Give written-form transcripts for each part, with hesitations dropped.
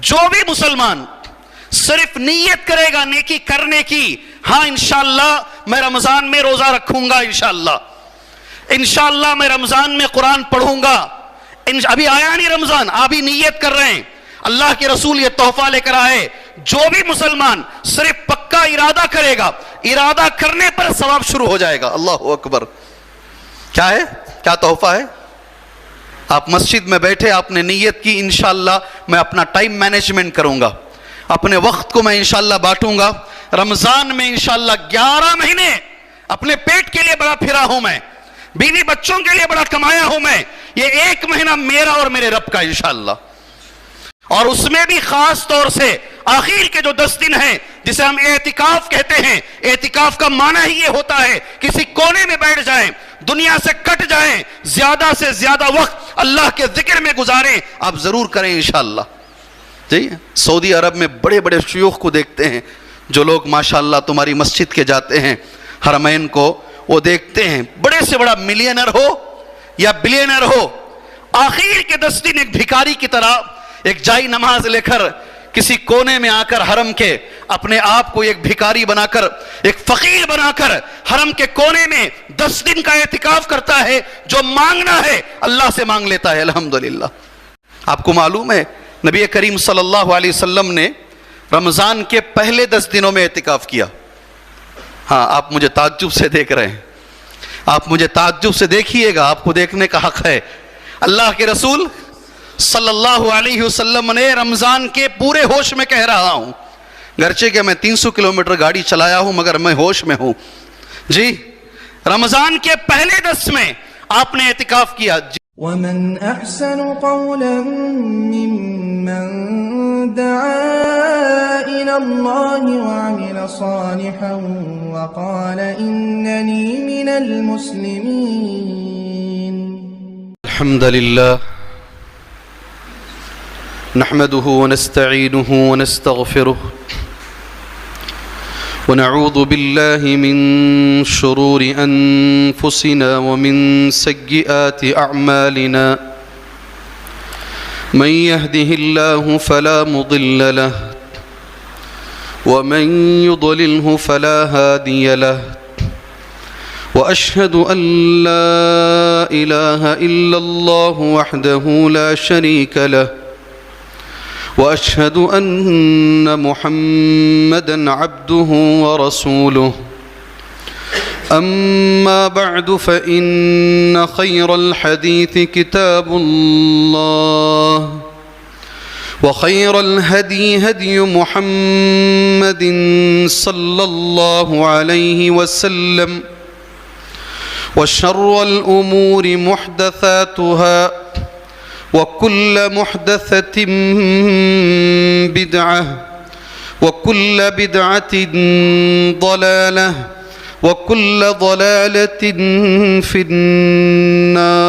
جو بھی مسلمان صرف نیت کرے گا نیکی کرنے کی، ہاں انشاءاللہ میں رمضان میں روزہ رکھوں گا، انشاءاللہ میں رمضان میں قرآن پڑھوں گا، ابھی آیا نہیں رمضان، ابھی نیت کر رہے ہیں، اللہ کے رسول یہ تحفہ لے کر آئے، جو بھی مسلمان صرف پکا ارادہ کرے گا، ارادہ کرنے پر ثواب شروع ہو جائے گا۔ اللہ اکبر۔ کیا ہے؟ کیا تحفہ ہے؟ آپ مسجد میں بیٹھے، آپ نے نیت کی انشاءاللہ میں اپنا ٹائم مینجمنٹ کروں گا، اپنے وقت کو میں انشاءاللہ بانٹوں گا، رمضان میں انشاءاللہ 11 مہینے اپنے پیٹ کے لیے بڑا پھرا ہوں میں، بیوی بچوں کے لیے بڑا کمایا ہوں میں، یہ 1 مہینہ میرا اور میرے رب کا انشاءاللہ، اور اس میں بھی خاص طور سے آخر کے جو 10 دن ہیں جسے ہم اعتکاف کہتے ہیں، اعتکاف کا معنی ہی یہ ہوتا ہے کسی کونے میں بیٹھ جائیں، دنیا سے کٹ جائیں، زیادہ سے زیادہ وقت اللہ کے ذکر میں گزاریں، آپ ضرور کریں انشاءاللہ۔ جی سعودی عرب میں بڑے بڑے شیوخ کو دیکھتے ہیں، جو لوگ ماشاءاللہ تمہاری مسجد کے جاتے ہیں، حرمین کو وہ دیکھتے ہیں، بڑے سے بڑا ملینر ہو یا بلینر ہو، آخر کے 10 دن ایک بھکاری کی طرح ایک جائی نماز لے کر کسی کونے میں آ کر حرم کے اپنے آپ کو ایک بھکاری بنا کر، ایک فقیر بنا کر حرم کے کونے میں 10 دن کا اعتکاف کرتا ہے، جو مانگنا ہے اللہ سے مانگ لیتا ہے الحمدللہ۔ آپ کو معلوم ہے نبی کریم صلی اللہ علیہ وسلم نے رمضان کے پہلے 10 دنوں میں اعتکاف کیا۔ ہاں آپ مجھے تعجب سے دیکھ رہے ہیں، آپ مجھے تعجب سے دیکھیے گا، آپ کو دیکھنے کا حق ہے۔ اللہ کے رسول صلی اللہ علیہ وسلم نے رمضان کے پورے ہوش میں کہہ رہا ہوں، گرچہ کہ میں 300 کلومیٹر گاڑی چلایا ہوں مگر میں ہوش میں ہوں، جی رمضان کے پہلے 10 میں آپ نے اعتکاف کیا۔ وَمَنْ أَحْسَنُ قَوْلًا مِّمَّن دَعَا إِلَى اللَّهِ وَعَمِلَ صَالِحًا وَقَالَ إِنَّنِي مِنَ الْمُسْلِمِينَ۔ الحمد للہ نحمده ونستعينه ونستغفره ونعوذ بالله من شرور أنفسنا ومن سيئات أعمالنا، من يهده الله فلا مضل له ومن يضلله فلا هادي له، وأشهد أن لا إله إلا الله وحده لا شريك له، وأشهد أن محمدًا عبده ورسوله، أما بعد فإن خير الحديث كتاب الله، وخير الهدي هدي محمد صلى الله عليه وسلم، وشر الأمور محدثاتها، وكل محدثة بدعة، وكل بدعة ضلالة، وكل ضلالة في النار۔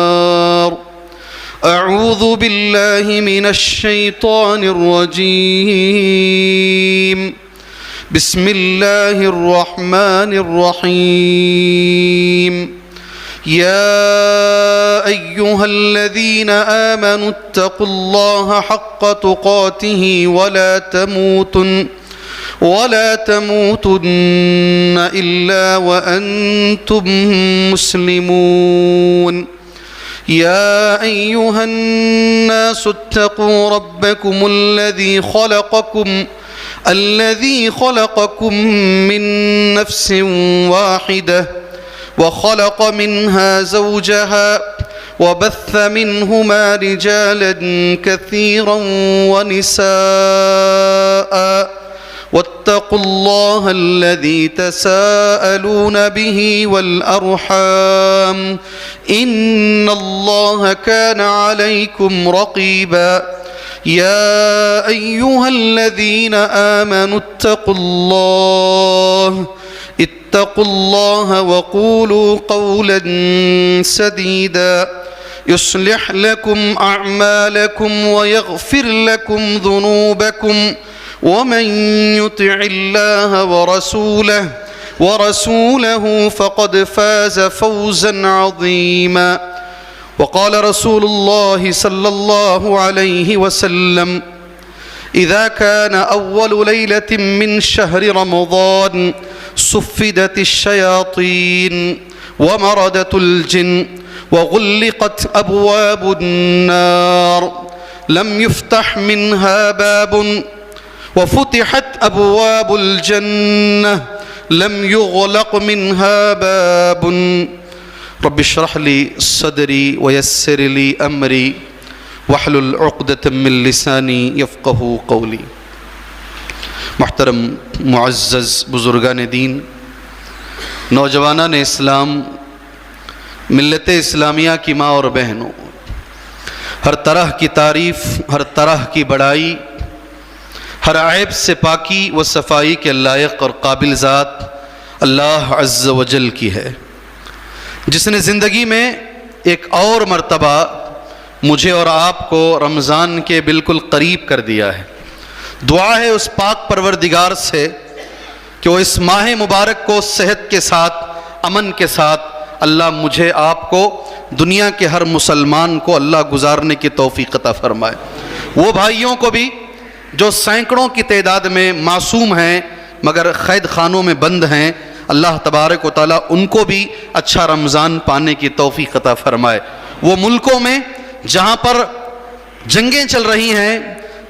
أعوذ بالله من الشيطان الرجيم، بسم الله الرحمن الرحيم۔ يا أيها الذين آمنوا اتقوا الله حق تقاته ولا تموتن إلا وأنتم مسلمون۔ يا أيها الناس اتقوا ربكم الذي خلقكم من نفس واحدة، وخلق منها زوجها، وبث منهما رجالا كثيرا ونساء، واتقوا الله الذي تساءلون به والأرحام، إن الله كان عليكم رقيبا۔ يا أيها الذين آمنوا اتقوا الله وقولوا قولا سديدا، يصلح لكم أعمالكم ويغفر لكم ذنوبكم، ومن يطع الله ورسوله فقد فاز فوزا عظيما۔ وقال رسول الله صلى الله عليه وسلم: إذا كان أول ليلة من شهر رمضان صفدت الشياطين ومردت الجن وغلقت أبواب النار لم يفتح منها باب وفتحت أبواب الجنة لم يغلق منها باب رب اشرح لي صدري ويسر لي أمري واحلل عقدة من لسانی یفقہوا قولی. محترم معزز بزرگان دین، نوجوانان اسلام، ملت اسلامیہ کی ماں اور بہنوں، ہر طرح کی تعریف، ہر طرح کی بڑائی، ہر عیب سے پاکی و صفائی کے لائق اور قابل ذات اللہ عز و جل کی ہے، جس نے زندگی میں ایک اور مرتبہ مجھے اور آپ کو رمضان کے بالکل قریب کر دیا ہے. دعا ہے اس پاک پروردگار سے کہ وہ اس ماہ مبارک کو صحت کے ساتھ، امن کے ساتھ اللہ مجھے آپ کو، دنیا کے ہر مسلمان کو اللہ گزارنے کی توفیق عطا فرمائے. وہ بھائیوں کو بھی جو سینکڑوں کی تعداد میں معصوم ہیں مگر قید خانوں میں بند ہیں، اللہ تبارک و تعالیٰ ان کو بھی اچھا رمضان پانے کی توفیق عطا فرمائے. وہ ملکوں میں جہاں پر جنگیں چل رہی ہیں،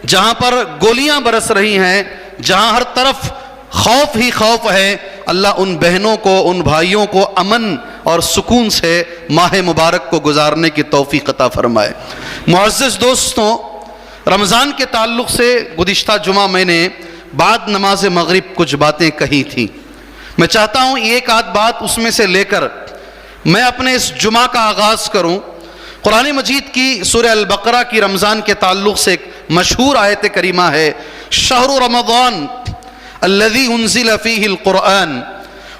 جہاں پر گولیاں برس رہی ہیں، جہاں ہر طرف خوف ہی خوف ہے، اللہ ان بہنوں کو، ان بھائیوں کو امن اور سکون سے ماہ مبارک کو گزارنے کی توفیق عطا فرمائے. معزز دوستوں، رمضان کے تعلق سے گزشتہ جمعہ میں نے بعد نماز مغرب کچھ باتیں کہی تھیں. میں چاہتا ہوں ایک آدھ بات اس میں سے لے کر میں اپنے اس جمعہ کا آغاز کروں. قرآن مجید کی سورہ البقرہ کی رمضان کے تعلق سے ایک مشہور آیت کریمہ ہے، شہر رمضان الذی انزل فیہ القرآن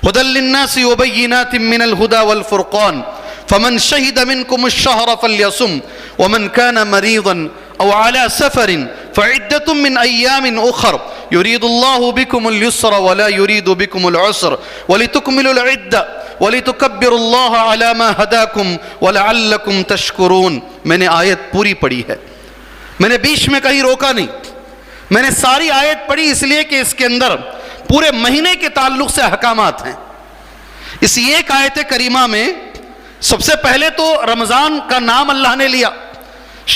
ھدی للناس وبینات من الھدی والفرقان فمن شہد منکم الشہر فلیصم ومن کان مریضا او علی سفر فعدۃ من ایام اخر یرید اللہ بکم اليسر ولا یرید بکم العسر ولتکملوا العدۃ وَلِتُكَبِّرُوا اللَّهَ عَلَى مَا هَدَاكُمْ وَلَعَلَّكُمْ تَشْكُرُونَ. میں نے آیت پوری پڑھی ہے، میں نے بیچ میں کہیں روکا نہیں، میں نے ساری آیت پڑھی اس لیے کہ اس کے اندر پورے مہینے کے تعلق سے احکامات ہیں. اس ایک آیت کریمہ میں سب سے پہلے تو رمضان کا نام اللہ نے لیا،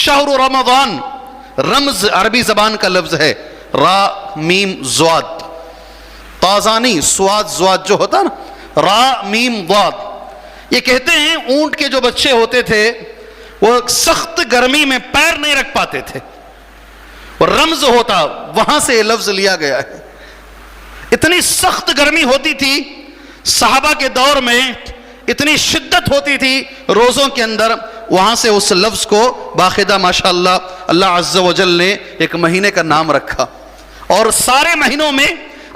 شہر رمضان. رمز عربی زبان کا لفظ ہے، را میم زواد، تازانی سواد زواد جو ہوتا نا، را میم ضاد. یہ کہتے ہیں اونٹ کے جو بچے ہوتے تھے وہ سخت گرمی میں پیر نہیں رکھ پاتے تھے، اور رمز ہوتا، وہاں سے یہ لفظ لیا گیا ہے. اتنی سخت گرمی ہوتی تھی صحابہ کے دور میں، اتنی شدت ہوتی تھی روزوں کے اندر، وہاں سے اس لفظ کو باقاعدہ ماشاءاللہ اللہ عز و جل نے ایک مہینے کا نام رکھا. اور سارے مہینوں میں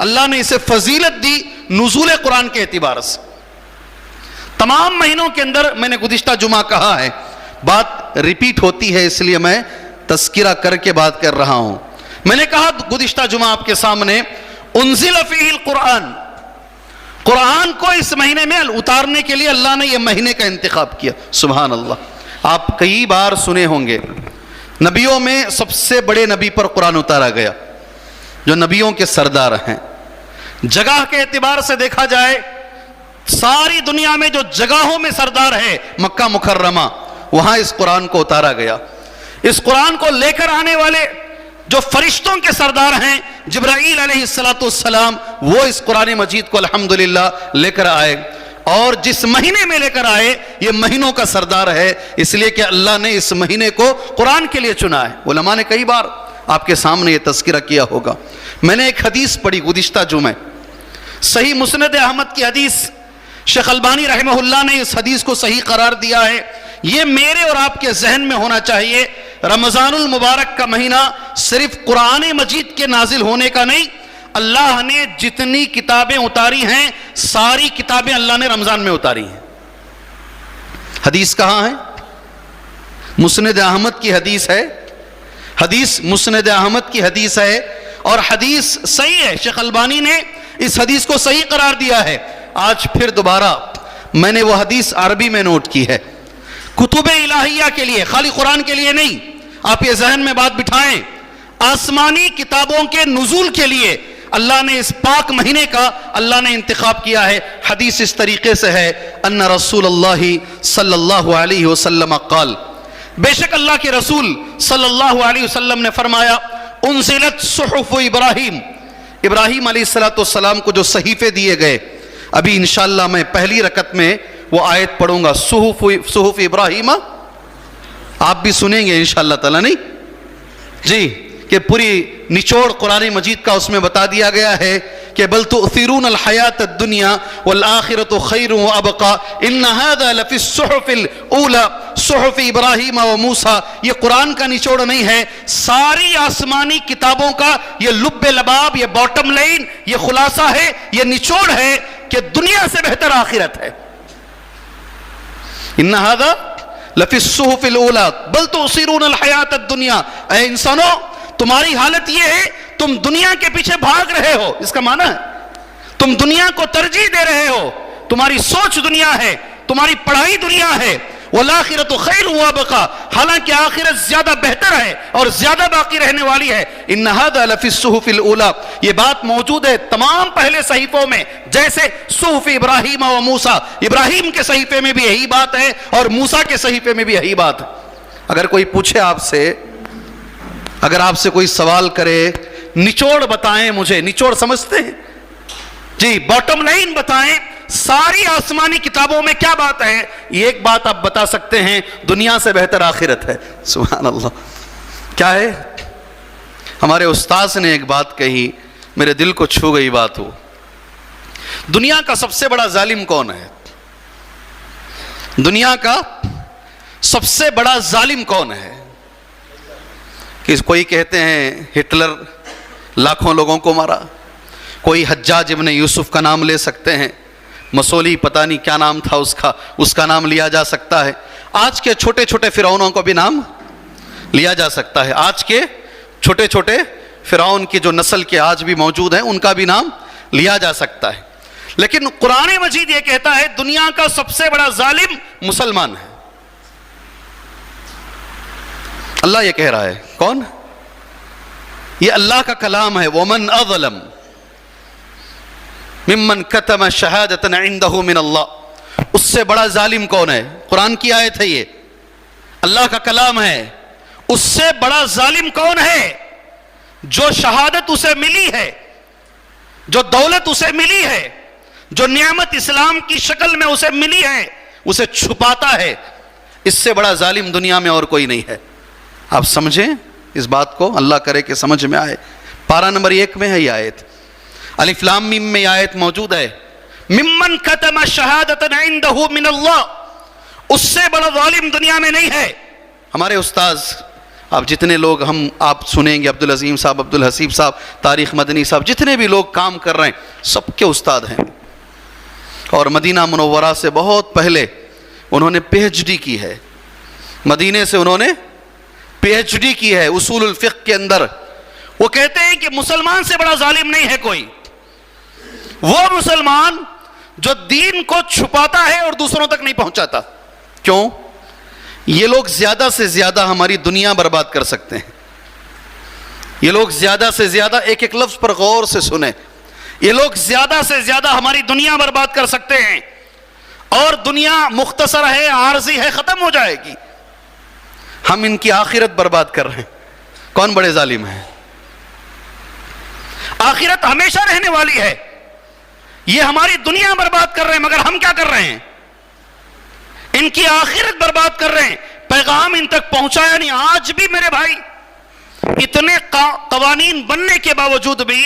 اللہ نے اسے فضیلت دی نزول قرآن کے اعتبار سے. تمام مہینوں کے اندر میں نے گزشتہ جمعہ کہا ہے، بات ریپیٹ ہوتی ہے اس لیے میں تذکرہ کر کے بات کر رہا ہوں. میں نے کہا گزشتہ جمعہ آپ کے سامنے، انزل فیہ القرآن، قرآن کو اس مہینے میں اتارنے کے لیے اللہ نے یہ مہینے کا انتخاب کیا. سبحان اللہ. آپ کئی بار سنے ہوں گے نبیوں میں سب سے بڑے نبی پر قرآن اتارا گیا، جو نبیوں کے سردار ہیں. جگہ کے اعتبار سے دیکھا جائے ساری دنیا میں جو جگہوں میں سردار ہے مکہ مکرمہ، وہاں اس قرآن کو اتارا گیا. اس قرآن کو لے کر آنے والے جو فرشتوں کے سردار ہیں جبرائیل علیہ السلام، وہ اس قرآن مجید کو الحمدللہ لے کر آئے. اور جس مہینے میں لے کر آئے یہ مہینوں کا سردار ہے، اس لیے کہ اللہ نے اس مہینے کو قرآن کے لیے چنا ہے. علماء نے کئی بار آپ کے سامنے یہ تذکرہ کیا ہوگا. میں نے ایک حدیث پڑھی گزشتہ جمعہ، صحیح مسند احمد کی حدیث. شیخ البانی رحمہ اللہ نے اس حدیث کو صحیح قرار دیا ہے. یہ میرے اور آپ کے ذہن میں ہونا چاہیے، رمضان المبارک کا مہینہ صرف قرآن مجید کے نازل ہونے کا نہیں، اللہ نے جتنی کتابیں اتاری ہیں ساری کتابیں اللہ نے رمضان میں اتاری ہیں. حدیث کہاں ہے؟ مسند احمد کی حدیث ہے. حدیث مسند احمد کی حدیث ہے اور حدیث صحیح ہے. شیخ البانی نے اس حدیث کو صحیح قرار دیا ہے. آج پھر دوبارہ میں نے وہ حدیث عربی میں نوٹ کی ہے، کتب الہیہ کے لیے، خالی قرآن کے لیے نہیں. آپ یہ ذہن میں بات بٹھائیں، آسمانی کتابوں کے نزول کے لیے اللہ نے اس پاک مہینے کا اللہ نے انتخاب کیا ہے. حدیث اس طریقے سے ہے ان رسول اللہ صلی اللہ علیہ وسلم قال، بے شک اللہ کے رسول صلی اللہ علیہ وسلم نے فرمایا انزلت صحف ابراہیم، ابراہیم علیہ السلام کو جو صحیفے دیے گئے. ابھی انشاءاللہ میں پہلی رکعت میں وہ آیت پڑھوں گا، صحف ابراہیم. آپ بھی سنیں گے انشاءاللہ تعالی، نہیں جی، کہ پوری نچوڑ قرآن مجید کا اس میں بتا دیا گیا ہے کہ بل تؤثرون الحیات الدنیا والآخرۃ خیر وابقا ان هذا لفی الصحف الاولی صحف ابراہیم و موسیٰ. یہ قرآن کا نچوڑ نہیں ہے، ساری آسمانی کتابوں کا یہ لب لباب، یہ باٹم لائن، یہ خلاصہ ہے، یہ نچوڑ ہے کہ دنیا سے بہتر آخرت ہے. ان هذا لفی الصحف الاولی بل تؤثرون الحیات الدنیا. اے انسانوں، تمہاری حالت یہ ہے تم دنیا کے پیچھے بھاگ رہے ہو. اس کا معنی ہے تم دنیا کو ترجیح دے رہے ہو، تمہاری سوچ دنیا ہے، تمہاری پڑھائی دنیا ہے. والآخرۃ خیر وابقا، حالانکہ آخرت زیادہ بہتر ہے اور زیادہ باقی رہنے والی ہے. ان ھذا لفی الصحف الاولی، یہ بات موجود ہے تمام پہلے صحیفوں میں، جیسے صحف ابراہیم و موسیٰ، ابراہیم کے صحیفے میں بھی یہی بات ہے اور موسیٰ کے صحیفے میں بھی یہی بات ہے. اگر کوئی پوچھے آپ سے، اگر آپ سے کوئی سوال کرے نچوڑ بتائیں مجھے، نچوڑ سمجھتے ہیں جی، باٹم لائن بتائیں ساری آسمانی کتابوں میں کیا بات ہے، یہ ایک بات آپ بتا سکتے ہیں، دنیا سے بہتر آخرت ہے. سبحان اللہ. کیا ہے؟ ہمارے استاذ نے ایک بات کہی، میرے دل کو چھو گئی بات. وہ دنیا کا سب سے بڑا ظالم کون ہے؟ دنیا کا سب سے بڑا ظالم کون ہے؟ کہ کوئی کہتے ہیں ہٹلر لاکھوں لوگوں کو مارا، کوئی حجاج ابن یوسف کا نام لے سکتے ہیں، مسولی پتہ نہیں کیا نام تھا اس کا نام لیا جا سکتا ہے. آج کے چھوٹے چھوٹے فرعونوں کو بھی نام لیا جا سکتا ہے. آج کے چھوٹے چھوٹے فرعون کی جو نسل کے آج بھی موجود ہیں ان کا بھی نام لیا جا سکتا ہے. لیکن قرآن مجید یہ کہتا ہے دنیا کا سب سے بڑا ظالم مسلمان ہے. اللہ یہ کہہ رہا ہے. کون؟ یہ اللہ کا کلام ہے. وَمَنْ أَظْلَمُ مِمَّنْ كَتَمَ شَهَادَةً عِنْدَهُ مِنَ اللَّهِ. اس سے بڑا ظالم کون ہے؟ قرآن کی آیت ہے، یہ اللہ کا کلام ہے. اس سے بڑا ظالم کون ہے؟ جو شہادت اسے ملی ہے، جو دولت اسے ملی ہے، جو نعمت اسلام کی شکل میں اسے ملی ہے، اسے چھپاتا ہے. اس سے بڑا ظالم دنیا میں اور کوئی نہیں ہے. آپ سمجھیں اس بات کو، اللہ کرے کہ سمجھ میں آئے. پارہ نمبر 1 میں ہے یہ آیت، الف لام میم میں یہ آیت موجود ہے. ممن کتم شہادۃ عندہ من اللہ. اس سے بڑا ظالم دنیا میں نہیں ہے. ہمارے استاذ، آپ جتنے لوگ آپ سنیں گے، عبدالعظیم صاحب، عبدالحسیب صاحب، طارق مدنی صاحب، جتنے بھی لوگ کام کر رہے ہیں سب کے استاد ہیں. اور مدینہ منورہ سے بہت پہلے انہوں نے پی ایچ ڈی کی ہے. مدینے سے انہوں نے پی ایچ ڈی کی ہے اصول الفقہ کے اندر. وہ کہتے ہیں کہ مسلمان سے بڑا ظالم نہیں ہے کوئی. وہ مسلمان جو دین کو چھپاتا ہے اور دوسروں تک نہیں پہنچاتا. کیوں؟ یہ لوگ زیادہ سے زیادہ ہماری دنیا برباد کر سکتے ہیں. یہ لوگ زیادہ سے زیادہ، ایک ایک لفظ پر غور سے سنیں، یہ لوگ زیادہ سے زیادہ ہماری دنیا برباد کر سکتے ہیں. اور دنیا مختصر ہے، عارضی ہے، ختم ہو جائے گی. ہم ان کی آخرت برباد کر رہے ہیں. کون بڑے ظالم ہیں؟ آخرت ہمیشہ رہنے والی ہے. یہ ہماری دنیا برباد کر رہے ہیں، مگر ہم کیا کر رہے ہیں؟ ان کی آخرت برباد کر رہے ہیں. پیغام ان تک پہنچایا نہیں. آج بھی میرے بھائی، اتنے قوانین بننے کے باوجود بھی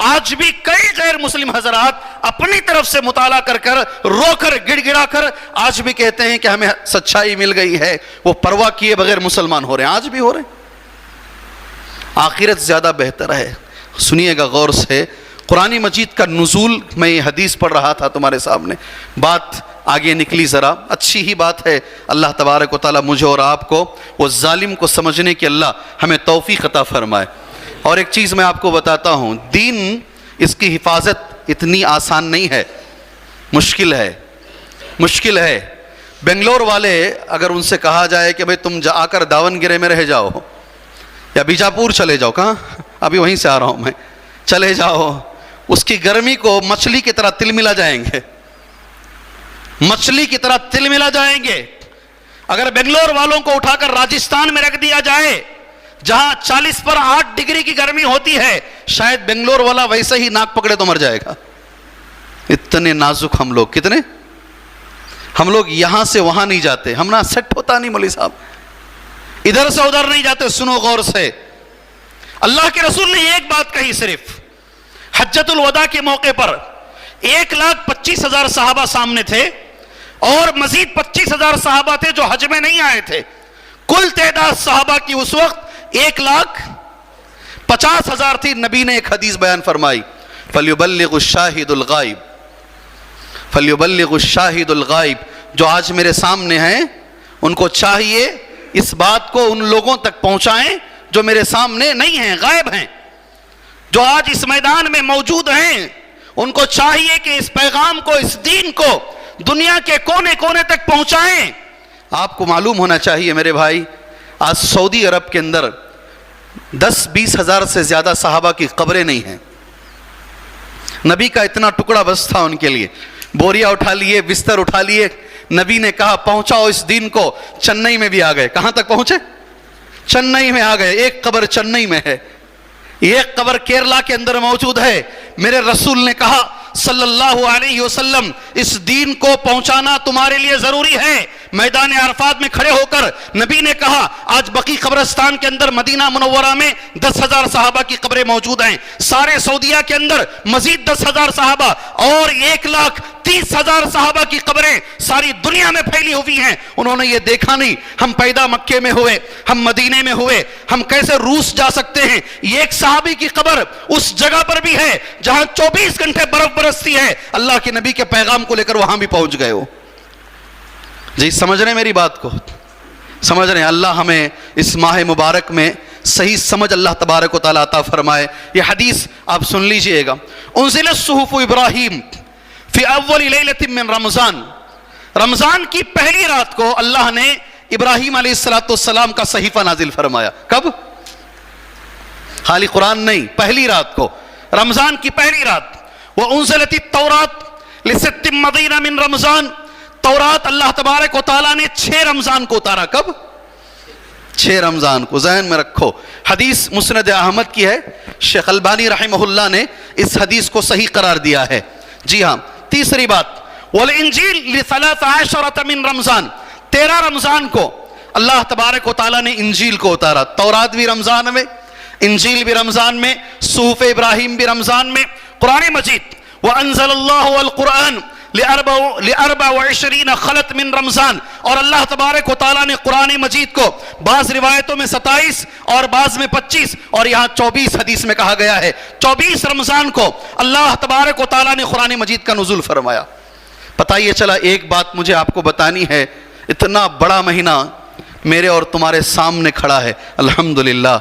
آج بھی کئی غیر مسلم حضرات اپنی طرف سے مطالعہ کر رو کر گڑ گڑا کر آج بھی کہتے ہیں کہ ہمیں سچائی مل گئی ہے. وہ پرواہ کیے بغیر مسلمان ہو رہے ہیں، آج بھی ہو رہے ہیں. آخرت زیادہ بہتر ہے. سنیے گا غور سے. قرآن مجید کا نزول، میں یہ حدیث پڑھ رہا تھا تمہارے سامنے، بات آگے نکلی ذرا. اچھی ہی بات ہے. اللہ تبارک و تعالیٰ مجھے اور آپ کو وہ ظالم کو سمجھنے کی اللہ ہمیں توفیق عطا فرمائے. اور ایک چیز میں آپ کو بتاتا ہوں، دین، اس کی حفاظت اتنی آسان نہیں ہے، مشکل ہے. مشکل ہے. بنگلور والے اگر ان سے کہا جائے کہ بھئی تم آ کر داون گرے میں رہ جاؤ، یا بیجاپور چلے جاؤ, کہاں ابھی وہیں سے آ رہا ہوں میں, چلے جاؤ, اس کی گرمی کو مچھلی کی طرح تل ملا جائیں گے, مچھلی کی طرح تل ملا جائیں گے. اگر بنگلور والوں کو اٹھا کر راجستھان میں رکھ دیا جائے جہاں 40 پر 8 ڈگری کی گرمی ہوتی ہے, شاید بنگلور والا ویسے ہی ناک پکڑے تو مر جائے گا. اتنے نازک ہم لوگ, کتنے ہم لوگ یہاں سے وہاں نہیں جاتے, ہم نہ سیٹ ہوتا نہیں مولوی صاحب, ادھر سے ادھر نہیں جاتے. سنو غور سے, اللہ کے رسول نے ایک بات کہی صرف حجۃ الوداع کے موقع پر. 1,25,000 صحابہ سامنے تھے اور مزید 25,000 صحابہ تھے جو حج میں نہیں آئے تھے. کل تعداد صحابہ کی اس وقت 1,50,000 تھی. نبی نے ایک حدیث بیان فرمائی, فَلْيُبَلِّغُ الشَّاهِدُ الْغَائِبُ, فَلْيُبَلِّغُ الشَّاهِدُ الْغَائِبُ. جو آج میرے سامنے ہیں ان کو چاہیے اس بات کو ان لوگوں تک پہنچائیں جو میرے سامنے نہیں ہیں, غائب ہیں. جو آج اس میدان میں موجود ہیں ان کو چاہیے کہ اس پیغام کو, اس دین کو دنیا کے کونے کونے تک پہنچائیں. آپ کو معلوم ہونا چاہیے میرے بھائی, آج سعودی عرب کے اندر 10-20 ہزار سے زیادہ صحابہ کی قبریں نہیں ہیں. نبی کا اتنا ٹکڑا بس تھا ان کے لیے, بوریا اٹھا لیے, بستر اٹھا لیے, نبی نے کہا پہنچاؤ اس دین کو. چنئی میں بھی آ گئے. کہاں تک پہنچے؟ چنئی میں آ گئے. ایک قبر چنئی میں ہے, ایک قبر کیرلا کے اندر موجود ہے. میرے رسول نے کہا صلی اللہ علیہ وسلم, اس دین کو پہنچانا تمہارے لیے ضروری ہے. میدان عرفات میں کھڑے ہو کر نبی نے کہا آج بقی قبرستان کے اندر مدینہ منورہ میں 10,000 صحابہ کی قبریں موجود ہیں. سارے سعودیہ کے اندر مزید 10,000 صحابہ اور 1,30,000 صحابہ کی قبریں ساری دنیا میں پھیلی ہوئی ہیں. انہوں نے یہ دیکھا نہیں ہم پیدا مکے میں ہوئے, ہم مدینے میں ہوئے, ہم کیسے روس جا سکتے ہیں. یہ ایک صحابی کی قبر اس جگہ پر بھی ہے جہاں 24 گھنٹے برف برستی ہے. اللہ کے نبی کے پیغام کو لے کر وہاں بھی پہنچ گئے ہو. جی سمجھ رہے ہیں میری بات کو, سمجھ رہے ہیں. اللہ ہمیں اس ماہ مبارک میں صحیح سمجھ اللہ تبارک و تعالیٰ عطا فرمائے. یہ حدیث آپ سن لیجئے گا. انزل الصحف ابراہیم فی اول لیلۃ من رمضان, رمضان کی پہلی رات کو اللہ نے ابراہیم علیہ السلام کا صحیفہ نازل فرمایا. کب؟ خالی قرآن نہیں, پہلی رات کو, رمضان کی پہلی رات. وَأُنزِلَتِ التَّوْرَاةُ لِسِتٍّ مَضِينَ مِن رمضان, تورات اللہ تبارک و تعالیٰ نے 6 رمضان کو اتارا. کب؟ 6 رمضان کو. ذہن میں رکھو, حدیث مسند احمد کی ہے. شیخ البانی رحمہ اللہ نے اس حدیث کو صحیح قرار دیا ہے. جی ہاں. تیسری بات, وَالْإِنْجِيلِ ل13 من رمضان, 13 رمضان کو اللہ تبارک و تعالیٰ نے انجیل کو اتارا. تورات بھی رمضان میں, انجیل بھی رمضان میں, صحف ابراہیم بھی رمضان میں. قرآن مجید وَأَنزَلَ اللَّهُ الْقُرْآنَ ل24 خلط من رمضان, اور اللہ تبارک و تعالیٰ نے قرآن مجید کو بعض روایتوں میں 27 اور بعض میں 25 اور یہاں 24 حدیث میں کہا گیا ہے 24 رمضان کو اللہ تبارک و تعالیٰ نے قرآن مجید کا نزول فرمایا. پتہ یہ چلا, ایک بات مجھے آپ کو بتانی ہے, اتنا بڑا مہینہ میرے اور تمہارے سامنے کھڑا ہے الحمدللہ.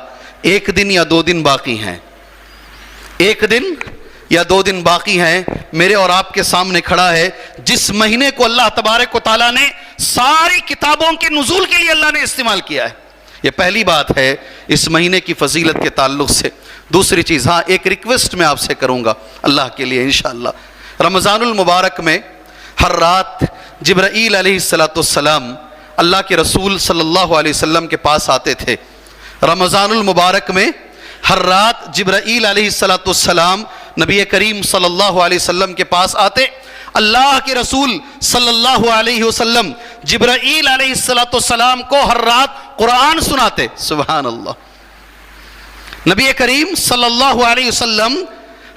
1 دن یا 2 دن باقی ہیں, 1 دن یا 2 دن باقی ہیں. میرے اور آپ کے سامنے کھڑا ہے جس مہینے کو اللہ تبارک و تعالیٰ نے ساری کتابوں کے نزول کے لیے اللہ نے استعمال کیا ہے. یہ پہلی بات ہے اس مہینے کی فضیلت کے تعلق سے. دوسری چیز, ہاں ایک ریکویسٹ میں آپ سے کروں گا اللہ کے لیے انشاءاللہ. رمضان المبارک میں ہر رات جبرائیل علیہ السلام اللہ کے رسول صلی اللہ علیہ وسلم کے پاس آتے تھے. رمضان المبارک میں ہر رات جبرائیل علیہ السلام نبی کریم صلی اللہ علیہ وسلم کے پاس آتے. اللہ کے رسول صلی اللہ علیہ وسلم جبرائیل علیہ السلام کو ہر رات قرآن سناتے. سبحان اللہ. نبی کریم صلی اللہ علیہ وسلم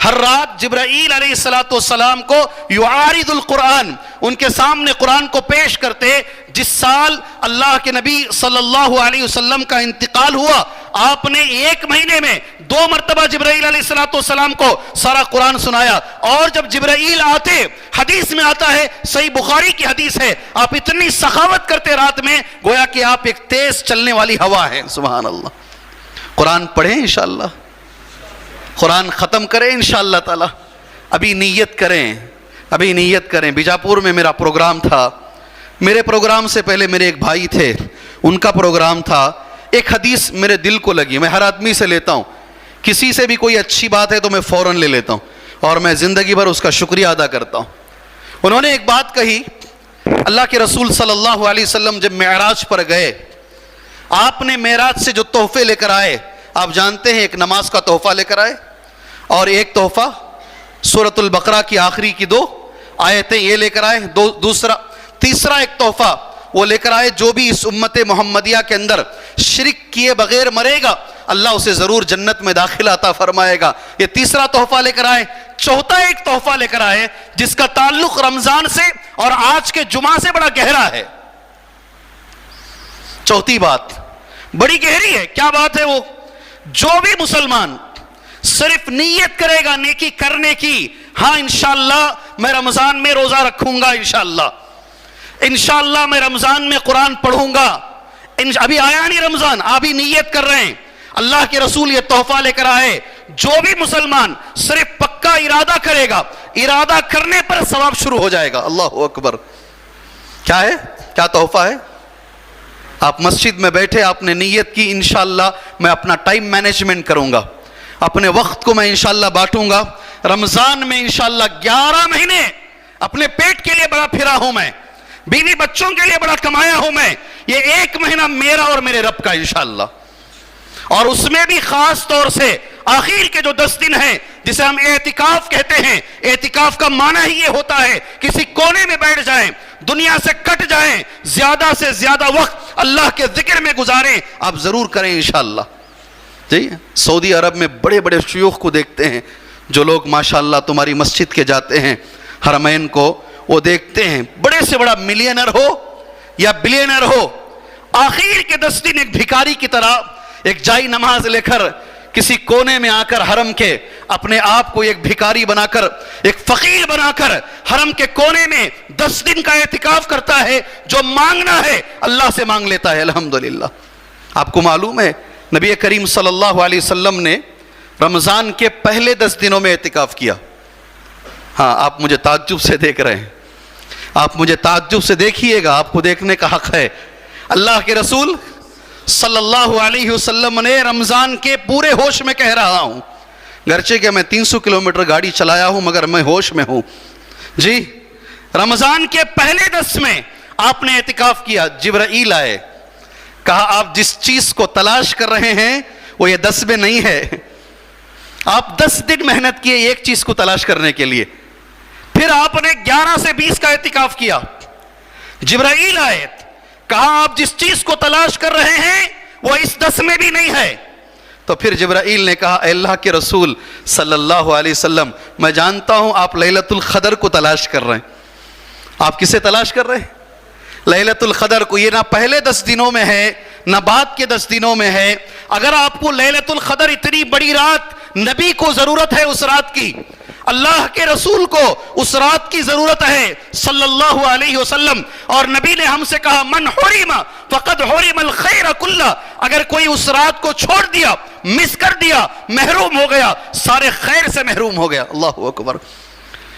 ہر رات جبرائیل علیہ السلام کو یعارض القرآن, ان کے سامنے قرآن کو پیش کرتے. جس سال اللہ کے نبی صلی اللہ علیہ وسلم کا انتقال ہوا, آپ نے 1 مہینے میں 2 مرتبہ جبرائیل علیہ السلام کو سارا قرآن سنایا. اور جب جبرائیل آتے, حدیث میں آتا ہے, صحیح بخاری کی حدیث ہے, آپ اتنی سخاوت کرتے رات میں گویا کہ آپ ایک تیز چلنے والی ہوا ہیں. سبحان اللہ. قرآن پڑھیں انشاءاللہ, قرآن ختم کریں انشاءاللہ تعالی. ابھی نیت کریں, ابھی نیت کریں. بیجاپور میں میرا پروگرام تھا, میرے پروگرام سے پہلے میرے ایک بھائی تھے, ان کا پروگرام تھا. ایک حدیث میرے دل کو لگی، میں ہر آدمی سے لیتا ہوں، کسی سے بھی کوئی اچھی بات ہے تو میں فوراً لے لیتا ہوں اور میں زندگی بھر اس کا شکریہ ادا کرتا ہوں۔ انہوں نے ایک بات کہی، اللہ کے رسول صلی اللہ علیہ وسلم جب معراج پر گئے، آپ نے معراج سے جو تحفے لے کر آئے، آپ جانتے ہیں ایک نماز کا تحفہ لے کر آئے، اور ایک تحفہ سورۃ البقرہ کی آخری کی 2 آیتیں یہ لے کر آئے، تیسرا ایک تحفہ وہ لے کر آئے، جو بھی اس امت محمدیہ کے اندر شرک کیے بغیر مرے گا اللہ اسے ضرور جنت میں داخلہ عطا فرمائے گا۔ یہ تیسرا تحفہ لے کر آئے۔ چوتھا ایک تحفہ لے کر آئے جس کا تعلق رمضان سے اور آج کے جمعہ سے بڑا گہرا ہے۔ چوتھی بات بڑی گہری ہے، کیا بات ہے وہ؟ جو بھی مسلمان صرف نیت کرے گا نیکی کرنے کی، ہاں انشاءاللہ میں رمضان میں روزہ رکھوں گا، انشاءاللہ میں رمضان میں قرآن پڑھوں گا، ابھی آیا نہیں رمضان، آپ ہی نیت کر رہے ہیں، اللہ کے رسول یہ تحفہ لے کر آئے، جو بھی مسلمان صرف پکا ارادہ کرے گا، ارادہ کرنے پر ثواب شروع ہو جائے گا۔ اللہ اکبر۔ کیا ہے؟ کیا تحفہ ہے؟ آپ مسجد میں بیٹھے، آپ نے نیت کی انشاءاللہ میں اپنا ٹائم مینجمنٹ کروں گا، اپنے وقت کو میں انشاءاللہ بانٹوں گا، رمضان میں انشاءاللہ 11 مہینے اپنے پیٹ کے لیے بڑا پھرا ہوں، میں بیوی بچوں کے لیے بڑا کمایا ہوں، میں یہ 1 مہینہ میرا اور میرے رب کا انشاءاللہ، اور اس میں بھی خاص طور سے آخر کے جو 10 دن ہیں جسے ہم اعتکاف کہتے ہیں۔ اعتکاف کا معنی ہی یہ ہوتا ہے کسی کونے میں بیٹھ جائیں، دنیا سے کٹ جائیں، زیادہ سے زیادہ وقت اللہ کے ذکر میں گزاریں، آپ ضرور کریں انشاءاللہ۔ جی سعودی عرب میں بڑے بڑے شیوخ کو دیکھتے ہیں، جو لوگ ماشاءاللہ تمہاری مسجد کے جاتے ہیں، حرمین کو وہ دیکھتے ہیں، بڑے سے بڑا ملینر ہو یا بلینر ہو، آخر کے 10 دن ایک بھکاری کی طرح ایک جائی نماز لے کر کسی کونے میں آ کر حرم کے اپنے آپ کو ایک بھکاری بنا کر، ایک فقیر بنا کر حرم کے کونے میں 10 دن کا اعتکاف کرتا ہے، جو مانگنا ہے اللہ سے مانگ لیتا ہے الحمدللہ۔ آپ کو معلوم ہے نبی کریم صلی اللہ علیہ وسلم نے رمضان کے پہلے 10 دنوں میں اعتکاف کیا۔ ہاں آپ مجھے تعجب سے دیکھ رہے ہیں، آپ مجھے تعجب سے دیکھیے گا، آپ کو دیکھنے کا حق ہے۔ اللہ کے رسول صلی اللہ علیہ وسلم نے رمضان کے پورے ہوش میں کہہ رہا ہوں، گرچہ کہ میں 300 کلومیٹر گاڑی چلایا ہوں مگر میں ہوش میں ہوں جی، رمضان کے پہلے 10 میں آپ نے اعتکاف کیا، جبرائیل آئے، کہا آپ جس چیز کو تلاش کر رہے ہیں وہ یہ 10 میں نہیں ہے، آپ 10 دن محنت کیے ایک چیز کو تلاش کرنے کے لیے، پھر آپ نے 11 سے 20 کا اعتکاف کیا، جبرائیل آئے، کہا آپ جس چیز کو تلاش کر رہے ہیں وہ اس 10 میں بھی نہیں ہے، تو پھر جبرائیل نے کہا اے اللہ کے رسول صلی اللہ علیہ وسلم، میں جانتا ہوں آپ لیلۃ القدر کو تلاش کر رہے ہیں۔ آپ کسے تلاش کر رہے ہیں؟ لیلۃ القدر کو۔ یہ نہ پہلے 10 دنوں میں ہے نہ بعد کے 10 دنوں میں ہے۔ اگر آپ کو لیلۃ القدر، اتنی بڑی رات، نبی کو ضرورت ہے اس رات کی، اللہ کے رسول کو اس رات کی ضرورت ہے صلی اللہ علیہ وسلم، اور نبی نے ہم سے کہا من حرم فقد حرم الخیر کلہ، اگر کوئی اس رات کو چھوڑ دیا، مس کر دیا، محروم ہو گیا، سارے خیر سے محروم ہو گیا۔ اللہ اکبر۔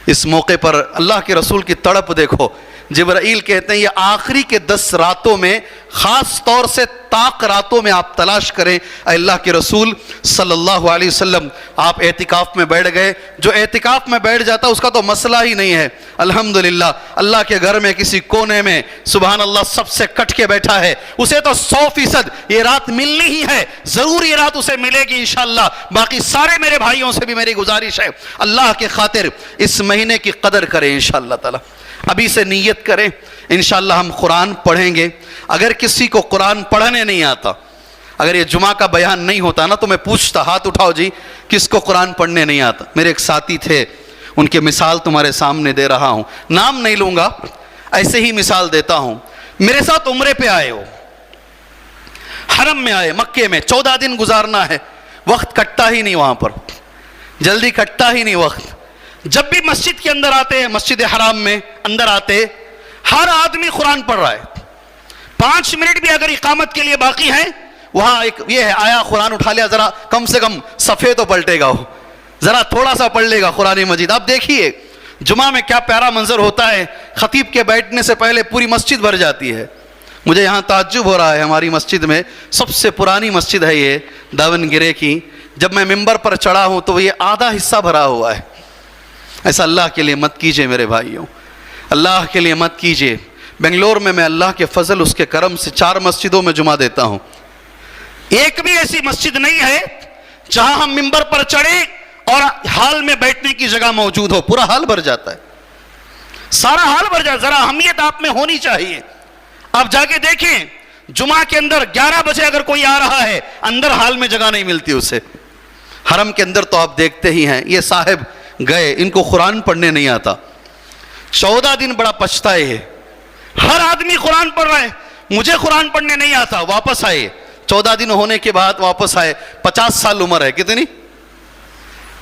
اس موقع پر اللہ کے رسول کی تڑپ دیکھو، جبرائیل کہتے ہیں یہ آخری کے 10 راتوں میں، خاص طور سے طاق راتوں میں آپ تلاش کریں۔ اے اللہ کے رسول صلی اللہ علیہ وسلم، آپ اعتکاف میں بیٹھ گئے، جو اعتکاف میں بیٹھ جاتا اس کا تو مسئلہ ہی نہیں ہے، الحمدللہ اللہ کے گھر میں کسی کونے میں سبحان اللہ سب سے کٹ کے بیٹھا ہے، اسے تو 100% یہ رات ملنی ہی ہے، ضرور یہ رات اسے ملے گی انشاءاللہ۔ باقی سارے میرے بھائیوں سے بھی میری گزارش ہے، اللہ کے خاطر اس مہینے کی قدر کریں انشاءاللہ تعالی، ابھی سے نیت کریں، انشاءاللہ ہم قرآن پڑھیں گے۔ اگر کسی کو قرآن پڑھنے نہیں آتا، اگر یہ جمعہ کا بیان نہیں ہوتا نا تو میں پوچھتا، ہاتھ اٹھاؤ جی کس کو قرآن پڑھنے نہیں آتا۔ میرے ایک ساتھی تھے، ان کی مثال تمہارے سامنے دے رہا ہوں، نام نہیں لوں گا، ایسے ہی مثال دیتا ہوں۔ میرے ساتھ عمرے پہ آئے ہو، حرم میں آئے، مکے میں 14 دن گزارنا ہے، وقت کٹتا ہی نہیں وہاں پر، جلدی کٹتا ہی نہیں وقت۔ جب بھی مسجد کے اندر آتے ہیں، مسجد حرام میں اندر آتے، ہر آدمی قرآن پڑھ رہا ہے، 5 منٹ بھی اگر اقامت کے لیے باقی ہے، وہاں ایک یہ ہے آیا قرآن اٹھا لیا، ذرا کم سے کم صفحے تو پلٹے گا، وہ ذرا تھوڑا سا پڑھ لے گا قرآن مجید۔ آپ دیکھیے جمعہ میں کیا پیارا منظر ہوتا ہے، خطیب کے بیٹھنے سے پہلے پوری مسجد بھر جاتی ہے، مجھے یہاں تعجب ہو رہا ہے، ہماری مسجد میں سب سے پرانی مسجد ہے یہ داون گرے کی، جب میں ممبر پر چڑھا ہوں تو یہ آدھا حصہ بھرا ہوا ہے۔ ایسا اللہ کے لیے مت کیجئے میرے بھائیوں، اللہ کے لیے مت کیجئے۔ بنگلور میں اللہ کے فضل اس کے کرم سے 4 مسجدوں میں جمعہ دیتا ہوں، ایک بھی ایسی مسجد نہیں ہے جہاں ہم ممبر پر چڑھیں اور ہال میں بیٹھنے کی جگہ موجود ہو، پورا ہال بھر جاتا ہے، سارا ہال بھر جاتا ہے۔ ذرا اہمیت آپ میں ہونی چاہیے۔ آپ جا کے دیکھیں جمعہ کے اندر 11 بجے اگر کوئی آ رہا ہے، اندر ہال میں جگہ نہیں ملتی اسے۔ حرم کے اندر تو آپ دیکھتے ہی ہیں، یہ صاحب گئے، ان کو قرآن پڑھنے نہیں آتا، 14 دن بڑا پچھتائے ہے، ہر آدمی قرآن پڑھ رہا ہے، مجھے قرآن پڑھنے نہیں آتا۔ واپس آئے، 14 دن ہونے کے بعد واپس آئے، 50 سال عمر ہے، کتنی؟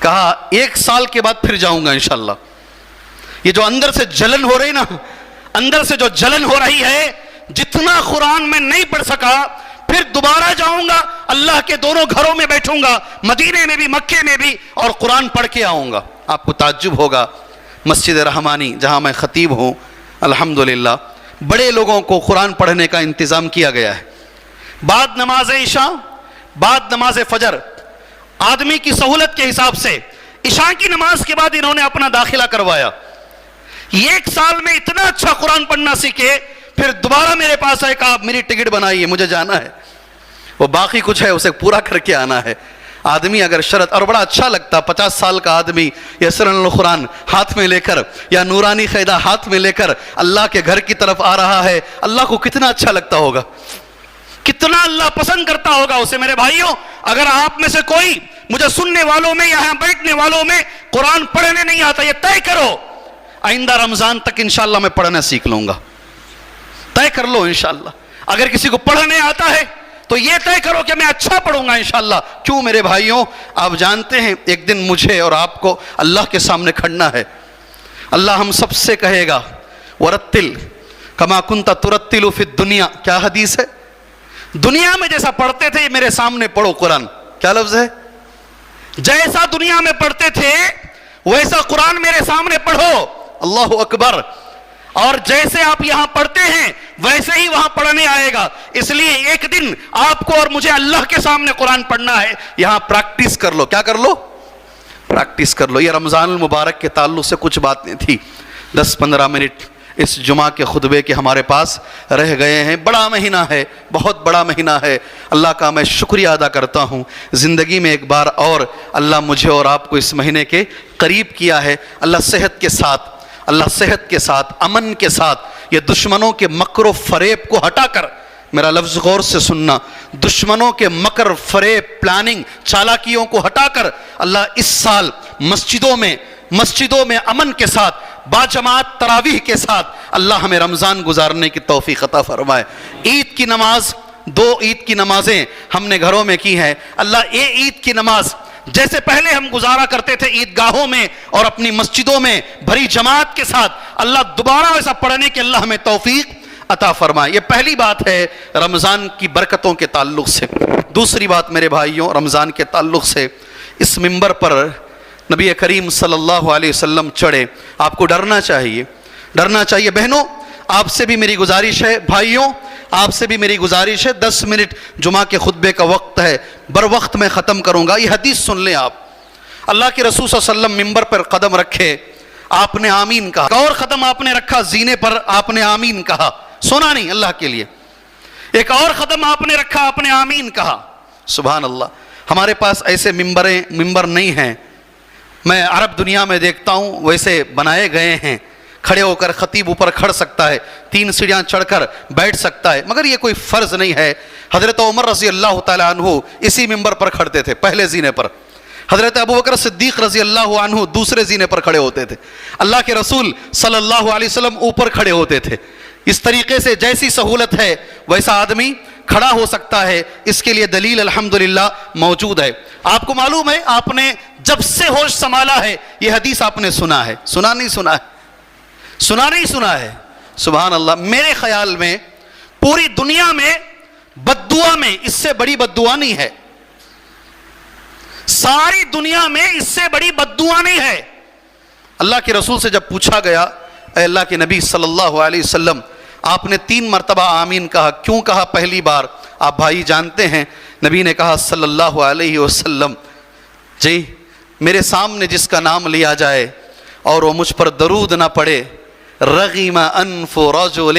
کہا 1 سال کے بعد پھر جاؤں گا انشاءاللہ۔ یہ جو اندر سے جلن ہو رہی نا، اندر سے جو جلن ہو رہی ہے، جتنا قرآن میں نہیں پڑھ سکا پھر دوبارہ جاؤں گا، اللہ کے دونوں گھروں میں بیٹھوں گا، مدینے میں بھی مکے میں بھی، اور قرآن پڑھ کے آؤں گا۔ آپ کو تعجب ہوگا، مسجد رحمانی جہاں میں خطیب ہوں، الحمدللہ بڑے لوگوں کو قرآن پڑھنے کا انتظام کیا گیا ہے۔ بعد نماز عشاء، بعد نماز فجر، آدمی کی سہولت کے حساب سے عشاء کی نماز کے بعد انہوں نے اپنا داخلہ کروایا۔ 1 سال میں اتنا اچھا قرآن پڑھنا سیکھے، پھر دوبارہ میرے پاس آئے، کہا میری ٹکٹ بنائیے، مجھے جانا ہے، وہ باقی کچھ ہے اسے پورا کر کے آنا ہے۔ آدمی اگر شرط، اور بڑا اچھا لگتا 50 سال کا آدمی یسر القرآن ہاتھ میں لے کر یا نورانی قاعدہ ہاتھ میں لے کر اللہ کے گھر کی طرف آ رہا ہے، اللہ کو کتنا اچھا لگتا ہوگا، کتنا اللہ پسند کرتا ہوگا اسے۔ میرے بھائیوں، اگر آپ میں سے کوئی مجھے سننے والوں میں، یہاں بیٹھنے والوں میں قرآن پڑھنے نہیں آتا، یہ طے کرو آئندہ رمضان تک انشاءاللہ میں پڑھنا سیکھ لوں گا، طے کر لو انشاءاللہ۔ اگر کسی کو پڑھنے آتا ہے تو یہ طے کرو کہ میں اچھا پڑھوں گا انشاءاللہ۔ کیوں میرے بھائیوں، آپ جانتے ہیں ایک دن مجھے اور آپ کو اللہ کے سامنے کھڑنا ہے۔ اللہ ہم سب سے کہے گا وَرَتِّلْ كَمَا كُنْتَ تُرَتِّلُ فِي الدُّنْيَا، کیا حدیث ہے؟ دنیا میں جیسا پڑھتے تھے میرے سامنے پڑھو قرآن، کیا لفظ ہے؟ جیسا دنیا میں پڑھتے تھے ویسا قرآن میرے سامنے پڑھو، اللہ اکبر۔ اور جیسے آپ یہاں پڑھتے ہیں ویسے ہی وہاں پڑھنے آئے گا۔ اس لیے ایک دن آپ کو اور مجھے اللہ کے سامنے قرآن پڑھنا ہے، یہاں پریکٹس کر لو۔ کیا کر لو؟ پریکٹس کر لو۔ یہ رمضان المبارک کے تعلق سے کچھ باتیں تھی، 10-15 منٹ اس جمعہ کے خطبے کے ہمارے پاس رہ گئے ہیں۔ بڑا مہینہ ہے، بہت بڑا مہینہ ہے، اللہ کا میں شکریہ ادا کرتا ہوں، زندگی میں ایک بار اور اللہ مجھے اور آپ کو اس مہینے کے قریب کیا ہے۔ اللہ صحت کے ساتھ، اللہ صحت کے ساتھ، امن کے ساتھ، یہ دشمنوں کے مکر و فریب کو ہٹا کر، میرا لفظ غور سے سننا، دشمنوں کے مکر، فریب، پلاننگ، چالاکیوں کو ہٹا کر اللہ اس سال مسجدوں میں امن کے ساتھ، باجماعت تراویح کے ساتھ اللہ ہمیں رمضان گزارنے کی توفیق عطا فرمائے۔ عید کی نماز، 2 عید کی نمازیں ہم نے گھروں میں کی ہیں، اللہ یہ عید کی نماز جیسے پہلے ہم گزارا کرتے تھے عیدگاہوں میں اور اپنی مسجدوں میں بھری جماعت کے ساتھ، اللہ دوبارہ ایسا پڑھنے کے اللہ ہمیں توفیق عطا فرمائے۔ یہ پہلی بات ہے رمضان کی برکتوں کے تعلق سے۔ دوسری بات میرے بھائیوں، رمضان کے تعلق سے، اس منبر پر نبی کریم صلی اللہ علیہ وسلم چڑھے، آپ کو ڈرنا چاہیے، ڈرنا چاہیے۔ بہنوں، آپ سے بھی میری گزارش ہے، بھائیوں آپ سے بھی میری گزارش ہے، 10 منٹ جمعہ کے خطبے کا وقت ہے، بر وقت میں ختم کروں گا۔ یہ حدیث سن لیں آپ، اللہ کے رسول صلی اللہ علیہ وسلم منبر پر قدم رکھے، آپ نے آمین کہا، ایک اور قدم آپ نے رکھا زینے پر، آپ نے آمین کہا، سونا نہیں اللہ کے لیے، ایک اور قدم آپ نے رکھا، آپ نے آمین کہا۔ سبحان اللہ، ہمارے پاس ایسے منبر نہیں ہیں، میں عرب دنیا میں دیکھتا ہوں ویسے بنائے گئے ہیں، کھڑے ہو کر خطیب اوپر کھڑ سکتا ہے، 3 سیڑھیاں چڑھ کر بیٹھ سکتا ہے، مگر یہ کوئی فرض نہیں ہے۔ حضرت عمر رضی اللہ تعالیٰ عنہ اسی منبر پر کھڑتے تھے، پہلے زینے پر۔ حضرت ابوبکر صدیق رضی اللہ عنہ دوسرے زینے پر کھڑے ہوتے تھے، اللہ کے رسول صلی اللہ علیہ وسلم اوپر کھڑے ہوتے تھے۔ اس طریقے سے جیسی سہولت ہے ویسا آدمی کھڑا ہو سکتا ہے، اس کے لیے دلیل الحمدللہ موجود ہے۔ آپ کو معلوم ہے، آپ نے جب سے ہوش سنبھالا ہے یہ حدیث آپ نے سنا ہے، سنا نہیں سنا ہے؟ سنا نہیں سنا ہے؟ سبحان اللہ۔ میرے خیال میں پوری دنیا میں بد دعا میں اس سے بڑی بد دعا نہیں ہے، ساری دنیا میں اس سے بڑی بد دعا نہیں ہے۔ اللہ کے رسول سے جب پوچھا گیا، اے اللہ کے نبی صلی اللہ علیہ وسلم، آپ نے 3 مرتبہ آمین کہا. کیوں کہا پہلی بار؟ آپ بھائی جانتے ہیں نبی نے کہا صلی اللہ علیہ وسلم، جی میرے سامنے جس کا نام لیا جائے اور وہ مجھ پر درود نہ پڑے، رغم انف رجل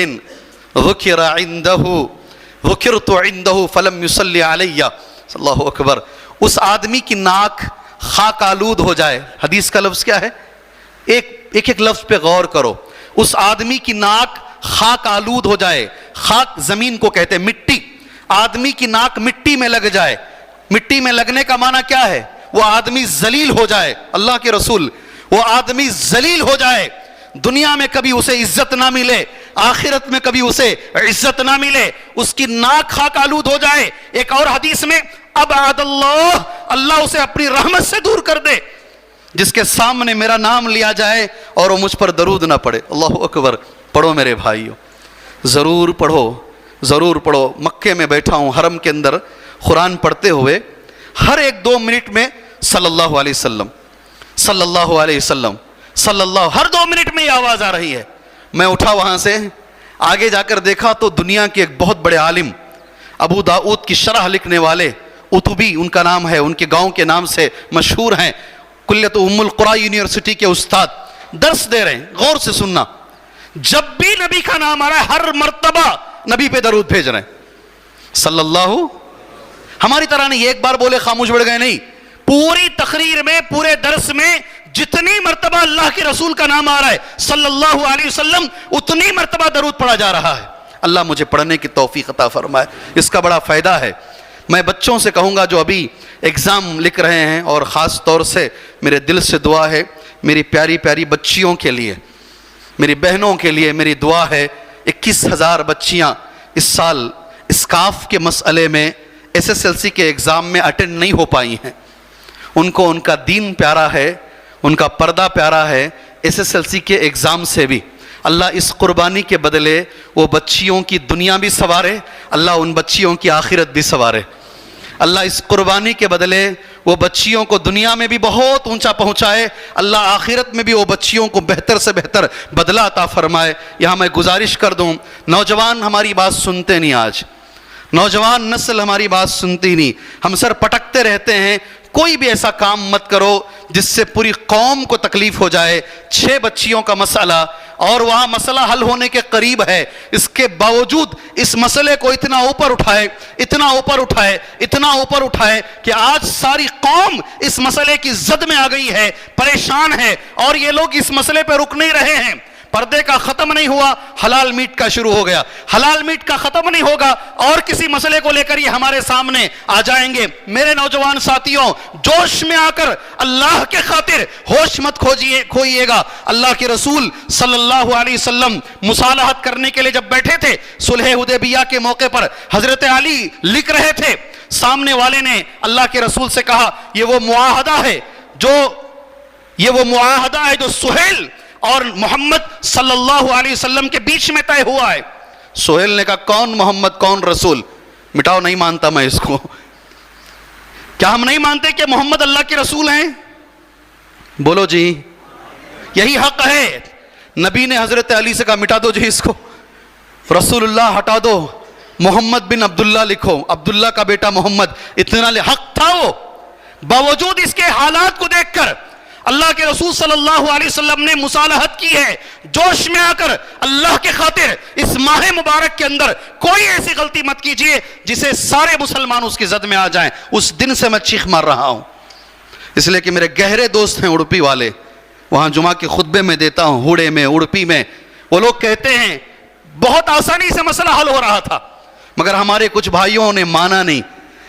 ذکر عنده فلم يصلي علی، اللہ اکبر، اس آدمی کی ناک خاک آلود ہو جائے. حدیث کا لفظ کیا ہے؟ ایک لفظ پہ غور کرو. اس آدمی کی ناک خاک آلود ہو جائے. خاک زمین کو کہتے ہیں، مٹی. آدمی کی ناک مٹی میں لگ جائے. مٹی میں لگنے کا معنی کیا ہے؟ وہ آدمی ذلیل ہو جائے. اللہ کے رسول، وہ آدمی ذلیل ہو جائے، دنیا میں کبھی اسے عزت نہ ملے، آخرت میں کبھی اسے عزت نہ ملے، اس کی ناک خاک آلود ہو جائے. ایک اور حدیث میں ابعد اللہ اسے اپنی رحمت سے دور کر دے، جس کے سامنے میرا نام لیا جائے اور وہ مجھ پر درود نہ پڑے. اللہ اکبر. پڑھو میرے بھائیو، ضرور پڑھو، ضرور پڑھو. مکے میں بیٹھا ہوں حرم کے اندر قرآن پڑھتے ہوئے، ہر 1-2 منٹ میں صلی اللہ علیہ وسلم، صلی اللہ علیہ وسلم، صلی اللہ، ہر 2 منٹ میں یہ آواز آ رہی ہے. میں اٹھا وہاں سے، آگے جا کر دیکھا تو دنیا کے ایک بہت بڑے عالم، ابو داؤد کی شرح لکھنے والے، اتبی ان کا نام ہے، ان کے گاؤں کے نام سے مشہور ہیں، کلیت ام القری یونیورسٹی کے استاد درس دے رہے ہیں. غور سے سننا، جب بھی نبی کا نام آ رہا ہے ہر مرتبہ نبی پہ درود بھیج رہے ہیں صلی اللہ. ہماری طرح نہیں ایک بار بولے خاموش بڑھ گئے، نہیں، پوری تقریر میں، پورے درس میں جتنی مرتبہ اللہ کے رسول کا نام آ رہا ہے صلی اللہ علیہ وسلم، اتنی مرتبہ درود پڑھا جا رہا ہے. اللہ مجھے پڑھنے کی توفیق عطا فرمائے. اس کا بڑا فائدہ ہے. میں بچوں سے کہوں گا جو ابھی ایگزام لکھ رہے ہیں، اور خاص طور سے میرے دل سے دعا ہے میری پیاری پیاری بچیوں کے لیے، میری بہنوں کے لیے میری دعا ہے. 21,000 بچیاں اس سال اسکاف کے مسئلے میں SSLC کے ایگزام میں اٹینڈ نہیں ہو پائی ہیں. ان کو ان کا دین پیارا ہے، ان کا پردہ پیارا ہے. SSLC کے ایگزام سے بھی اللہ اس قربانی کے بدلے وہ بچیوں کی دنیا بھی سنوارے، اللہ ان بچیوں کی آخرت بھی سنوارے. اللہ اس قربانی کے بدلے وہ بچیوں کو دنیا میں بھی بہت اونچا پہنچائے، اللہ آخرت میں بھی وہ بچیوں کو بہتر سے بہتر بدلہ عطا فرمائے. یہاں میں گزارش کر دوں، نوجوان ہماری بات سنتے نہیں، آج نوجوان نسل ہماری بات سنتی نہیں، ہم سر پٹکتے رہتے ہیں. کوئی بھی ایسا کام مت کرو جس سے پوری قوم کو تکلیف ہو جائے. 6 بچیوں کا مسئلہ، اور وہاں مسئلہ حل ہونے کے قریب ہے، اس کے باوجود اس مسئلے کو اتنا اوپر اٹھائے، اتنا اوپر اٹھائے، اتنا اوپر اٹھائے کہ آج ساری قوم اس مسئلے کی زد میں آ گئی ہے، پریشان ہے. اور یہ لوگ اس مسئلے پہ رک نہیں رہے ہیں. پردے کا ختم نہیں ہوا، حلال میٹ کا شروع ہو گیا. حلال میٹ کا ختم نہیں ہوگا، اور کسی مسئلے کو لے کر یہ ہمارے سامنے آ جائیں گے. میرے نوجوان ساتھیوں، جوش میں آ کر اللہ کے خاطر ہوش مت کھوئیے گا. اللہ کے رسول صلی اللہ علیہ وسلم مصالحت کرنے کے لیے جب بیٹھے تھے صلح حدیبیہ کے موقع پر، حضرت علی لکھ رہے تھے، سامنے والے نے اللہ کے رسول سے کہا یہ وہ معاہدہ ہے جو سہیل اور محمد صلی اللہ علیہ وسلم کے بیچ میں طے ہوا ہے. سہیل نے کہا کون محمد کون رسول؟ مٹاؤ، نہیں مانتا میں اس کو. کیا ہم نہیں مانتے کہ محمد اللہ کے رسول ہیں؟ بولو جی، یہی حق ہے. نبی نے حضرت علی سے کہا مٹا دو جی اس کو، رسول اللہ ہٹا دو، محمد بن عبداللہ لکھو، عبداللہ کا بیٹا محمد. اتنا حق تھا وہ. باوجود اس کے حالات کو دیکھ کر اللہ کے رسول صلی اللہ علیہ وسلم نے مصالحت کی ہے. جوش میں آ کر اللہ کے خاطر اس ماہ مبارک کے اندر کوئی ایسی غلطی مت کیجئے جسے سارے مسلمان اس کی زد میں آ جائیں. اس دن سے میں چیخ مار رہا ہوں، اس لیے کہ میرے گہرے دوست ہیں اڑپی والے، وہاں جمعہ کے خطبے میں دیتا ہوں، ہوڑے میں، اڑپی میں. وہ لوگ کہتے ہیں بہت آسانی سے مسئلہ حل ہو رہا تھا، مگر ہمارے کچھ بھائیوں نے مانا نہیں.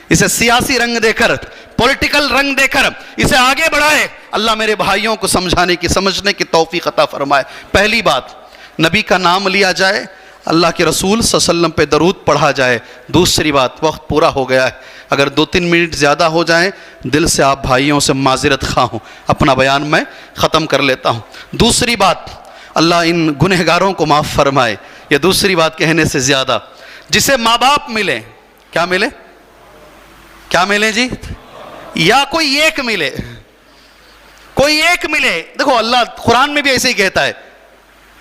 اسے سیاسی رنگ دے کر، پولیٹیکل رنگ دے کر اسے آگے بڑھائے. اللہ میرے بھائیوں کو سمجھنے کی توفیق عطا فرمائے. پہلی بات، نبی کا نام لیا جائے، اللہ کے رسول صلی اللہ علیہ وسلم پہ درود پڑھا جائے. دوسری بات، وقت پورا ہو گیا ہے، اگر 2-3 منٹ زیادہ ہو جائیں دل سے آپ بھائیوں سے معذرت خواہ ہوں، اپنا بیان میں ختم کر لیتا ہوں. دوسری بات، اللہ ان گنہگاروں کو معاف فرمائے. یہ دوسری بات کہنے سے زیادہ، جسے ماں باپ ملے، کیا ملے جی، یا کوئی ایک ملے. دیکھو اللہ قرآن میں بھی ایسے ہی کہتا ہے،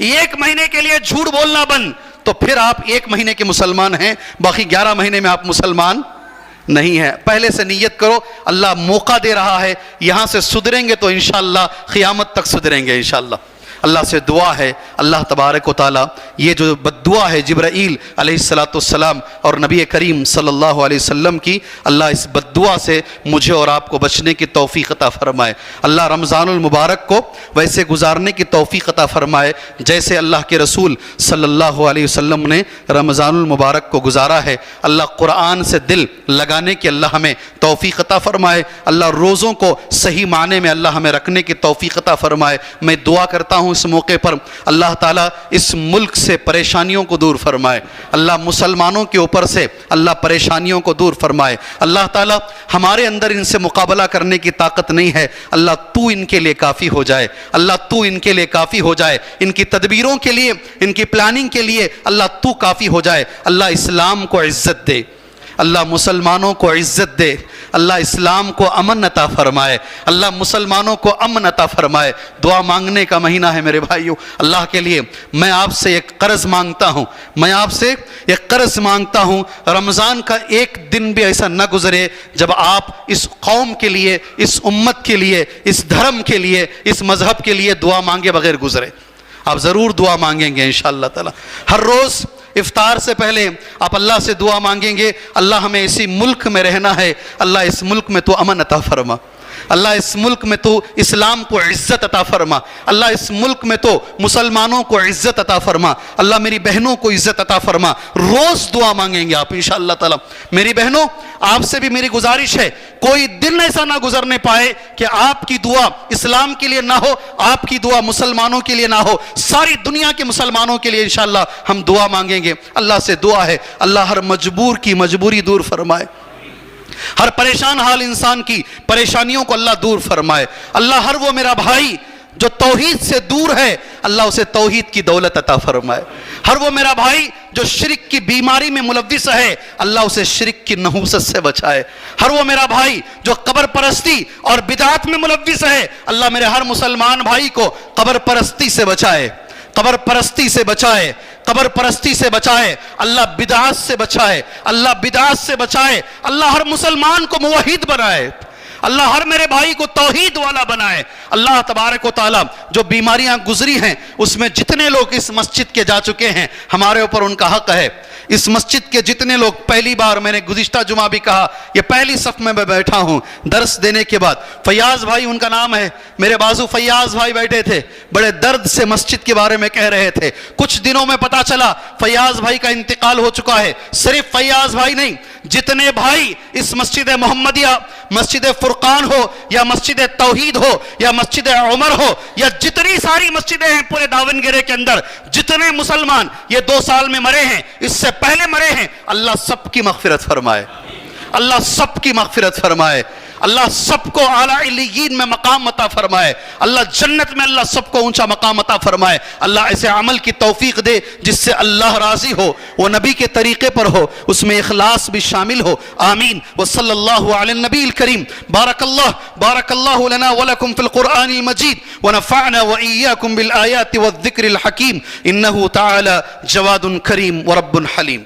ایک مہینے کے لیے جھوٹ بولنا بند، تو پھر آپ 1 مہینے کے مسلمان ہیں، باقی 11 مہینے میں آپ مسلمان نہیں ہے۔ پہلے سے نیت کرو، اللہ موقع دے رہا ہے، یہاں سے سدھریں گے تو انشاءاللہ قیامت تک سدھریں گے انشاءاللہ۔ اللہ سے دعا ہے اللہ تبارک و تعالی یہ جو بد دعا ہے جبرائیل علیہ السلام اور نبی کریم صلی اللہ علیہ وسلم کی، اللہ اس بد دعا سے مجھے اور آپ کو بچنے کی توفیق عطا فرمائے۔ اللہ رمضان المبارک کو ویسے گزارنے کی توفیق عطا فرمائے جیسے اللہ کے رسول صلی اللہ علیہ وسلم نے رمضان المبارک کو گزارا ہے۔ اللہ قرآن سے دل لگانے کی اللہ ہمیں توفیق عطا فرمائے۔ اللہ روزوں کو صحیح معنی میں اللہ ہمیں رکھنے کی توفیق عطا فرمائے۔ میں دعا کرتا ہوں اس موقع پر اللہ تعالیٰ اس ملک سے پریشانیوں کو دور فرمائے، اللہ مسلمانوں کے اوپر سے اللہ پریشانیوں کو دور فرمائے۔ اللہ تعالیٰ ہمارے اندر ان سے مقابلہ کرنے کی طاقت نہیں ہے، اللہ تو ان کے لیے کافی ہو جائے، اللہ تو ان کے لیے کافی ہو جائے، ان کی تدبیروں کے لیے، ان کی پلاننگ کے لیے اللہ تو کافی ہو جائے۔ اللہ اسلام کو عزت دے، اللہ مسلمانوں کو عزت دے، اللہ اسلام کو امن عطا فرمائے، اللہ مسلمانوں کو امن عطا فرمائے۔ دعا مانگنے کا مہینہ ہے میرے بھائیوں، اللہ کے لیے میں آپ سے ایک قرض مانگتا ہوں، میں آپ سے ایک قرض مانگتا ہوں، رمضان کا ایک دن بھی ایسا نہ گزرے جب آپ اس قوم کے لیے، اس امت کے لیے، اس دھرم کے لیے، اس مذہب کے لیے دعا مانگے بغیر گزرے۔ آپ ضرور دعا مانگیں گے انشاءاللہ تعالی۔ ہر روز افطار سے پہلے آپ اللہ سے دعا مانگیں گے، اللہ ہمیں اسی ملک میں رہنا ہے، اللہ اس ملک میں تو امن عطا فرما، اللہ اس ملک میں تو اسلام کو عزت عطا فرما، اللہ اس ملک میں تو مسلمانوں کو عزت عطا فرما، اللہ میری بہنوں کو عزت عطا فرما۔ روز دعا مانگیں گے آپ انشاءاللہ تعالی۔ میری بہنوں، آپ سے بھی میری گزارش ہے، کوئی دن ایسا نہ گزرنے پائے کہ آپ کی دعا اسلام کے لیے نہ ہو، آپ کی دعا مسلمانوں کے لیے نہ ہو، ساری دنیا کے مسلمانوں کے لیے انشاءاللہ ہم دعا مانگیں گے۔ اللہ سے دعا ہے اللہ ہر مجبور کی مجبوری دور فرمائے، ہر پریشان حال انسان کی پریشانیوں کو اللہ دور فرمائے۔ اللہ ہر وہ میرا بھائی جو توحید سے دور ہے اللہ اسے توحید کی دولت عطا فرمائے، ہر وہ میرا بھائی جو شرک کی بیماری میں ملوث ہے اللہ اسے شرک کی نحوست سے بچائے، ہر وہ میرا بھائی جو قبر پرستی اور بدعات میں ملوث ہے اللہ میرے ہر مسلمان بھائی کو قبر پرستی سے بچائے، قبر پرستی سے بچائے، قبر پرستی سے بچائے، اللہ بدعات سے بچائے، اللہ بدعات سے بچائے، اللہ ہر مسلمان کو موحد بنائے، اللہ ہر میرے بھائی کو توحید والا بنائے۔ اللہ تبارک و تعالیٰ جو بیماریاں گزری ہیں اس میں جتنے لوگ اس مسجد کے جا چکے ہیں ہمارے اوپر ان کا حق ہے، اس مسجد کے جتنے لوگ پہلی بار، میں نے گزشتہ جمعہ بھی کہا، یہ پہلی صف میں بیٹھا ہوں درس دینے کے بعد، فیاض بھائی ان کا نام ہے، میرے بازو فیاض بھائی بیٹھے تھے، بڑے درد سے مسجد کے بارے میں کہہ رہے تھے۔ کچھ دنوں میں پتا چلا فیاض بھائی کا انتقال ہو چکا ہے۔ صرف فیاض بھائی نہیں، جتنے بھائی اس مسجد محمدیہ، مسجد فرقان ہو یا مسجد توحید ہو یا مسجد عمر ہو یا جتنی ساری مسجدیں ہیں پورے داونگرے کے اندر، جتنے مسلمان یہ 2 سال میں مرے ہیں، اس سے پہلے مرے ہیں، اللہ سب کی مغفرت فرمائے، اللہ سب کی مغفرت فرمائے، اللہ سب کو اعلیٰ علیین میں مقام عطا فرمائے، اللہ جنت میں اللہ سب کو اونچا مقام عطا فرمائے۔ اللہ ایسے عمل کی توفیق دے جس سے اللہ راضی ہو، وہ نبی کے طریقے پر ہو، اس میں اخلاص بھی شامل ہو، آمین۔ وصلی اللہ علی النبی الکریم۔ بارک اللہ لنا ولکم فی القرآن المجید ونفعنا وإیاکم بالآیات والذکر الحکیم، انہ تعالی جواد کریم ورب حلیم۔